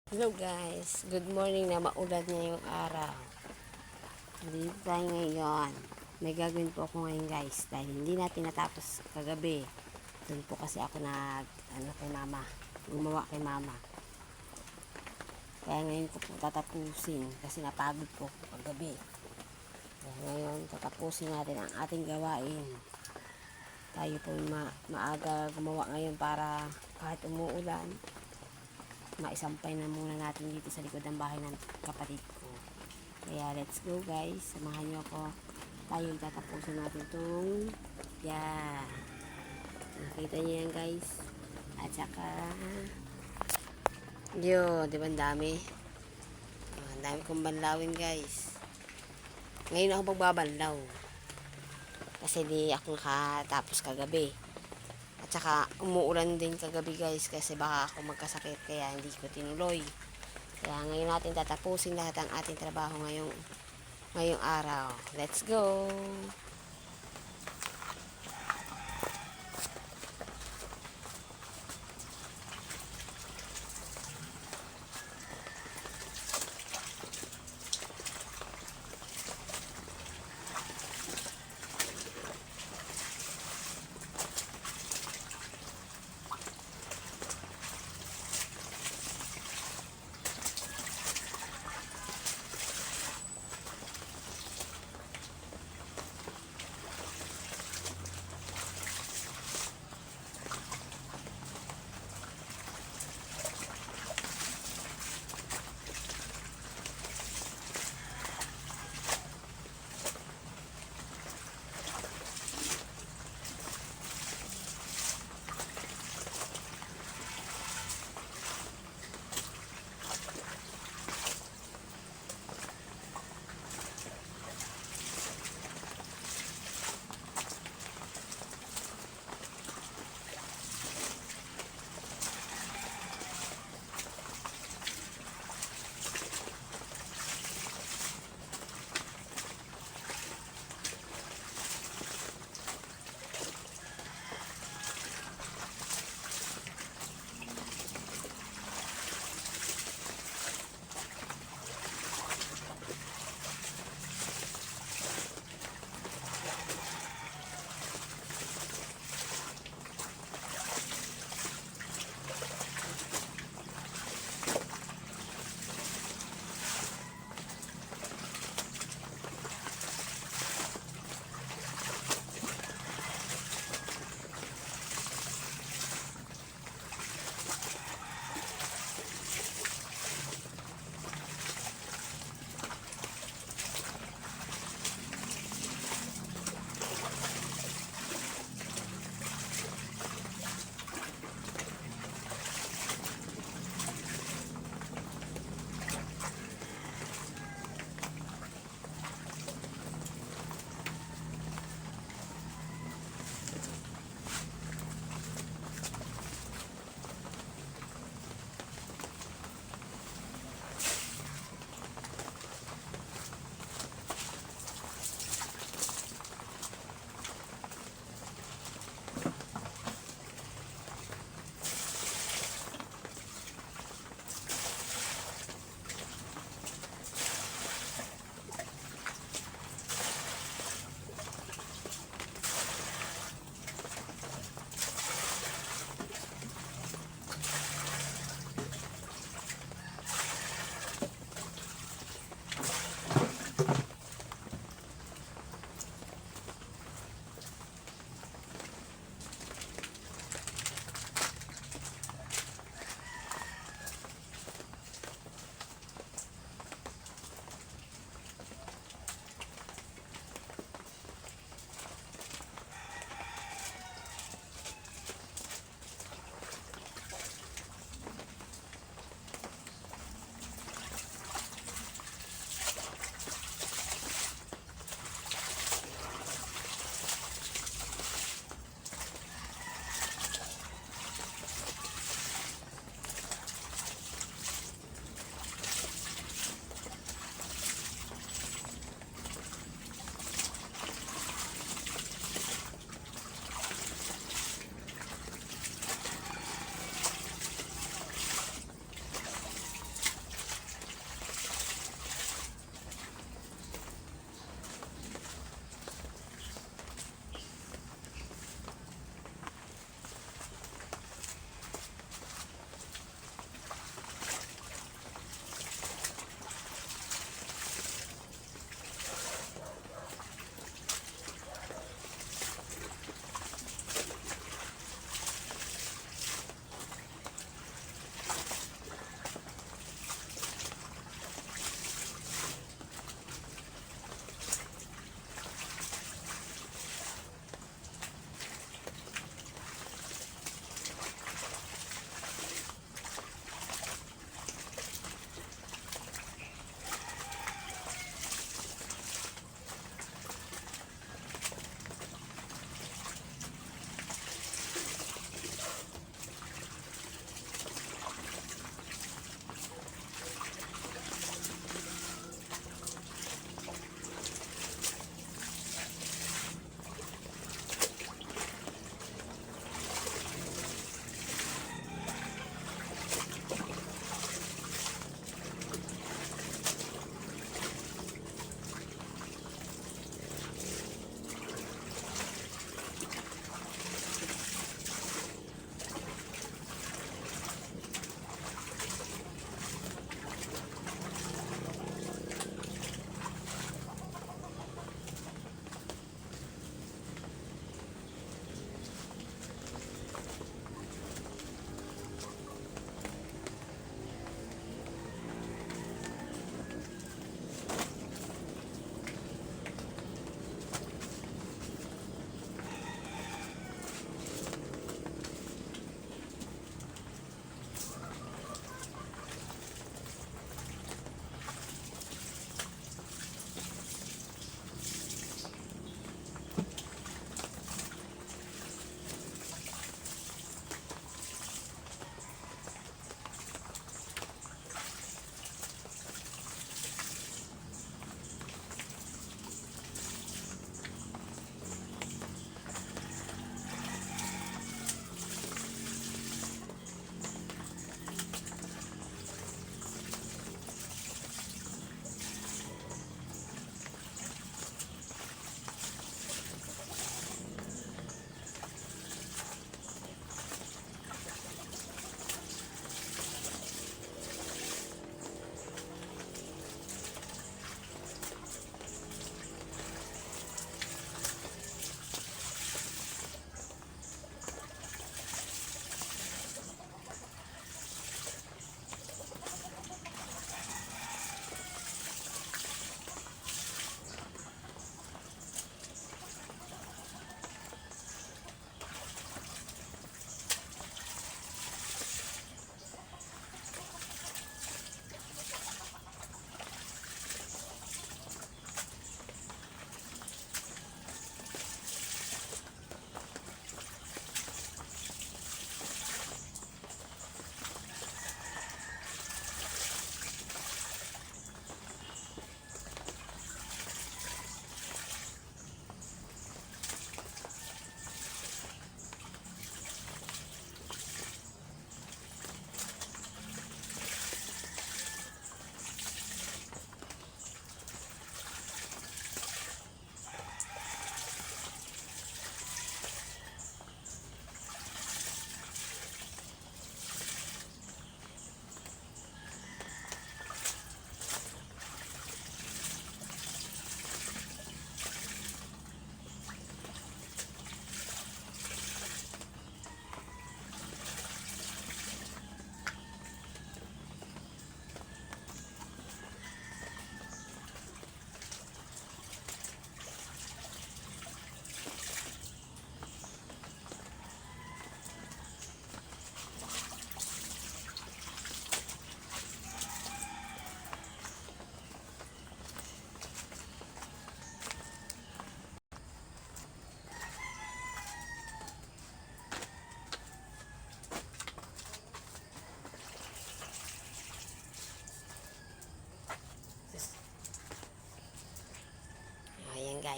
Hello guys, good morning na maulan ngayong araw. Dito tayo ngayon. May gagawin po ako ngayon guys dahil hindi natin natapos kagabi. Doon po kasi ako kay mama. Gumawa kay mama. Kaya ngayon ko po tatapusin kasi napagod po kagabi. Kaya ngayon tatapusin natin ang ating gawain. Tayo po maaga gumawa ngayon para kahit umuulan, maisampay na muna natin dito sa likod ng bahay ng kapatid ko. Kaya let's go guys, samahan nyo ako. Tayo tatapusin natin itong nakita nyo yan guys. At saka yun, di ba ang dami? Ang dami kong banlawin guys. Ngayon ako magbabanlaw kasi di ako nakatapos kagabi. At saka umuulan din kagabi guys kasi baka ako magkasakit kaya hindi ko tinuloy. Kaya ngayon natin tatapusin lahat ang ating trabaho ngayong araw. Let's go!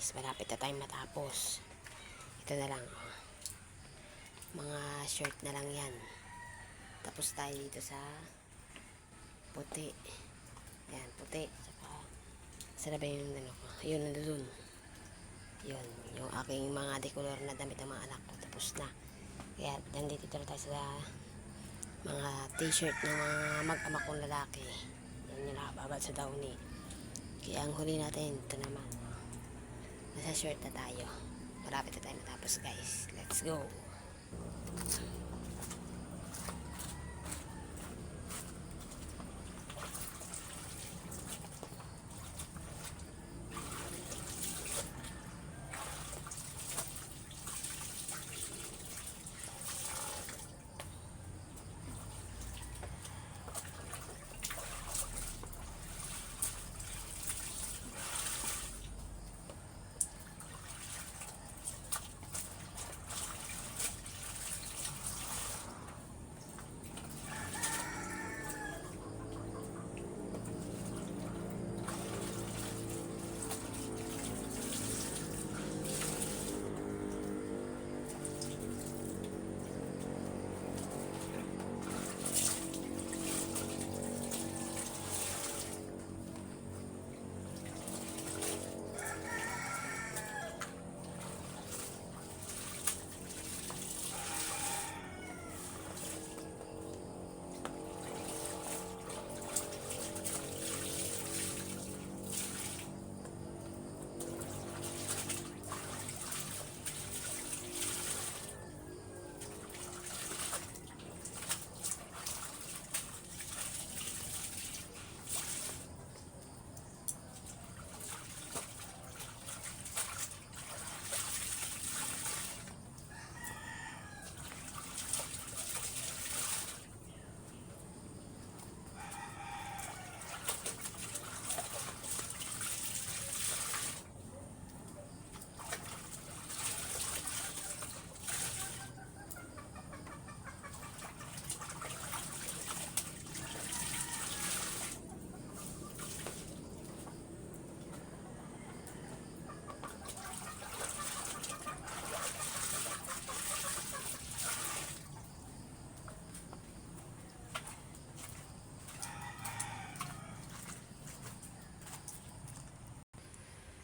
guys, malapit na tayong matapos. Ito na lang, oh. Mga shirt na lang yan. Tapos tayo dito sa puti. Yan, puti. Saka, saan ba yung ano ko? Yun, nandun. Yun, yung aking mga decolor na damit ng mga anak ko. Tapos na. Kaya, nandito tayo sa mga t-shirt ng mga mag-ama kong lalaki. Yan yung nakababad sa downy. Kaya ang huli natin, ito naman. Nasa shirt na tayo. Malapit na tayo matapos, guys. Let's go!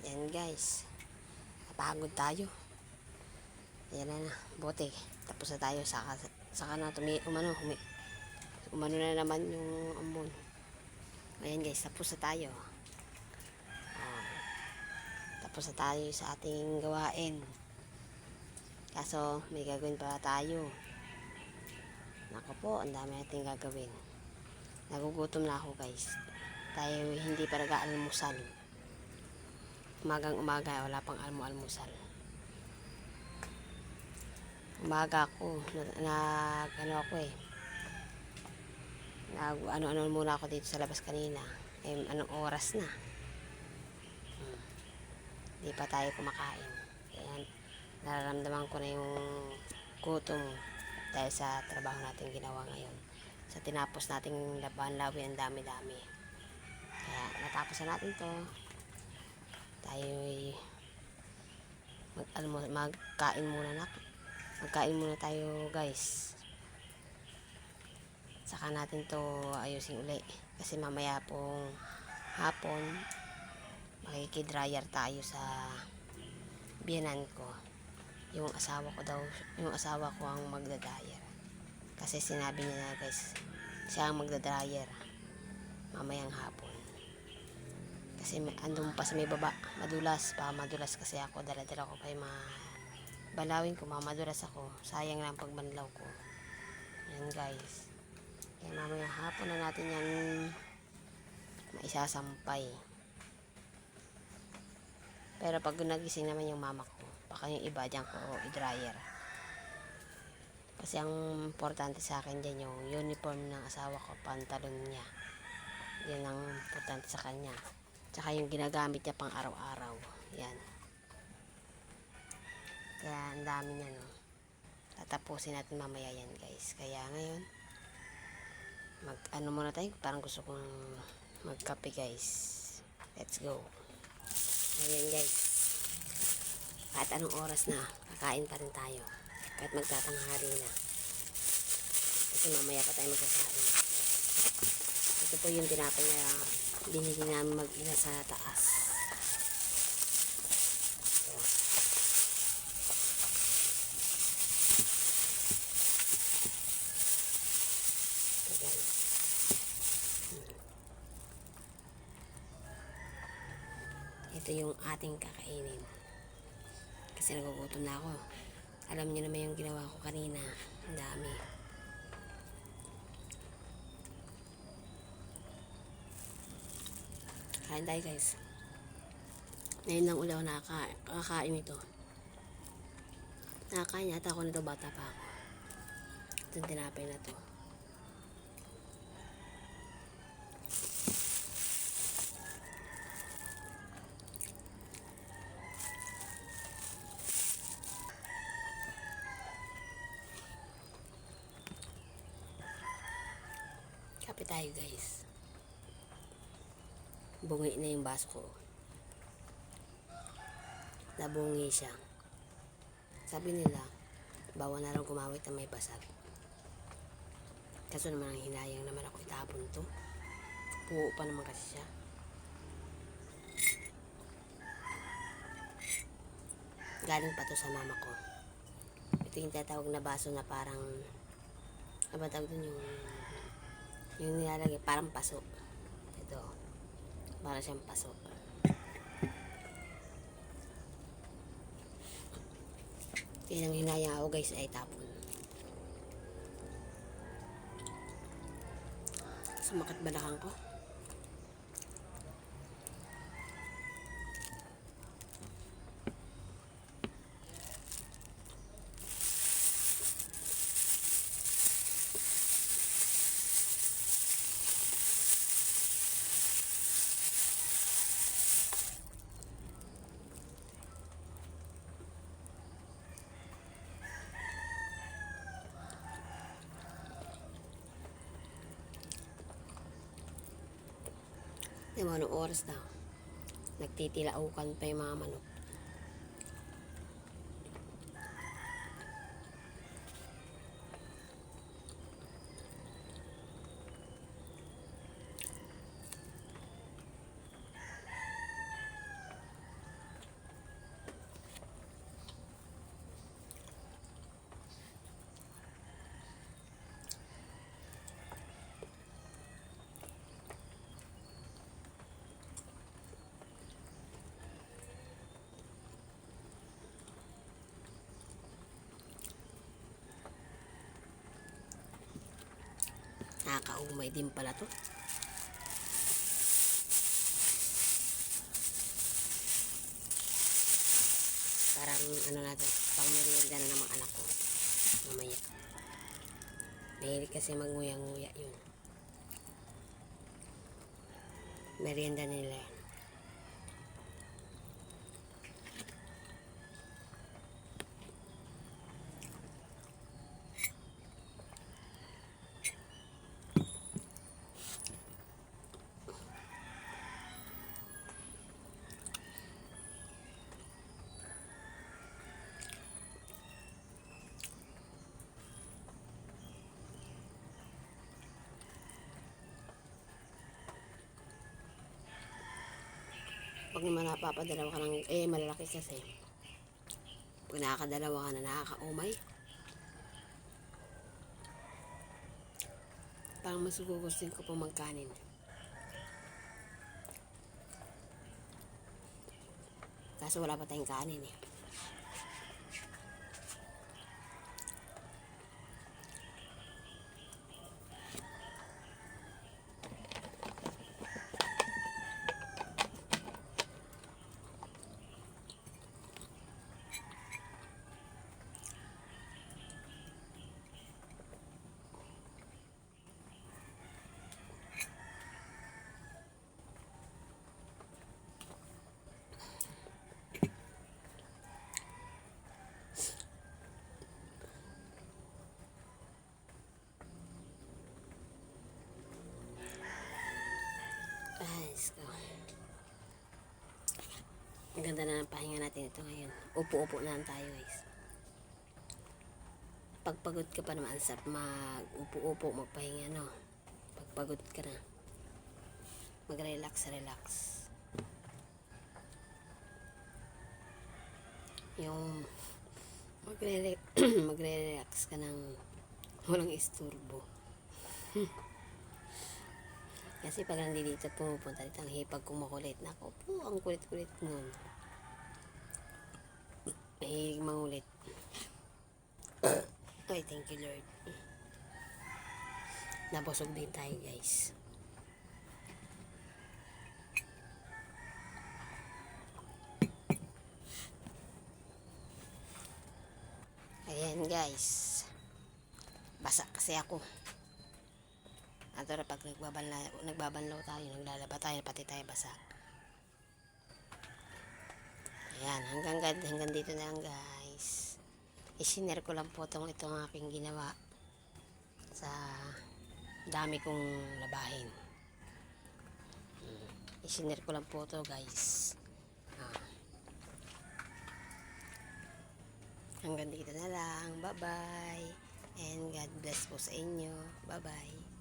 Yan guys, napagod tayo. Yan na, bote. Tapos na tayo, saka na umano na naman yung ambon. Ayan guys, tapos na tayo. Tapos na tayo sa ating gawain. Kaso may gagawin pa tayo. Naku po, ang dami natin gagawin. Nagugutom na ako guys. Tayo hindi pa nag-aalmusal. Umagang umaga, wala pang almusal. Umaga ako, ano muna ako dito sa labas kanina. Anong oras na? Hindi pa tayo kumakain. Kaya nararamdaman ko na yung gutom dahil sa trabaho natin ginawa ngayon. Sa tinapos nating laban-lawin, ang dami-dami. Kaya natapos na natin to. Tayo'y magkain muna tayo guys, saka natin to ayusin uli kasi mamaya pong hapon makikidryer tayo sa biyanan ko. Yung asawa ko ang magdadryer kasi sinabi niya na guys, siya ang magdadryer mamayang hapon. Kasi andun pa sa may baba, madulas kasi ako, dala-dala ko pa yung mga balawin ko, madulas ako, sayang lang pagbanlaw ko. Yan guys, kaya mamaya hapon na natin yan maisasampay. Pero pag nagising naman yung mama ko, baka yung iba dyan ko i-dryer. Kasi ang importante sa akin dyan yung uniform ng asawa ko, pantalon niya, yan ang importante sa kanya. Tsaka yung ginagamit niya pang araw-araw. Yan. Kaya ang dami niya, no. Tatapusin natin mamaya yan, guys. Kaya ngayon, muna tayo. Parang gusto kong magkape, guys. Let's go. Ayan, guys. Kahit anong oras na, kakain pa rin tayo. Kahit magtatanghali na. Kasi mamaya pa tayo magkakain. Ito po yung tinapay na binili namin mag-ina sa taas. Ito yung ating kakainin. Kasi nagugutom na ako. Alam niyo naman yung ginawa ko kanina. Ang dami. Kain tayo guys. Ngayon lang ulit ako nakakain ito. Nakakain yata ako nito bata pa ako. Itong tinapay na to. Kape tayo guys. Bungi na yung baso ko. Nabungi siya. Sabi nila, bawal na lang kumawit na may basag. Kaso naman ang hinayang naman ako itapon to. Puo pa naman kasi siya. Galing pa to sa mama ko. Ito yung tatawag na baso na parang ano ba tawag dun yung nilalagay parang paso. Ito. Para siyang paso. Yan ang hinayang ako guys ay tapon. Sumakit balakang ko. Yung anong oras na nagtitilaukan pa yung mga manok. Nakakaumay din pala to. Parang ano na to, pang merienda na ng mga anak ko. Mamaya. Mahilig kasi magnguya-nguya yun. Merienda nila yan. Pag naman napapadalawa ka ng, malalaki kasi. Pag nakakadalawa ka na, nakakaumay. Parang mas gugustuhin ko pang magkanin. Kaso wala pa tayong kanin eh. Let's go. Ang ganda na ng pahinga natin ito ngayon. Upo-upo na lang tayo guys. Pagpagod ka pa naman, sarap mag-upo-upo, magpahinga, no? Pagpagod ka na, mag-relax. Yung magre-relax ka ng walang isturbo. Kasi pag nandito pumupunta dito, ang hipag kumukulit. Nako po, ang kulit-kulit nun. Mahilig mangulit. Ay, thank you Lord. Nabusog din tayo guys. Ayan guys. Basa kasi ako. At pag nagbabanlaw tayo, naglalaba tayo, pati tayo basa. Ayan, hanggang dito na lang guys. I-share ko lang po itong aking ginawa sa dami kong labahin. I-share ko lang po ito guys. Hanggang dito na lang. Bye bye. And God bless po sa inyo. Bye bye.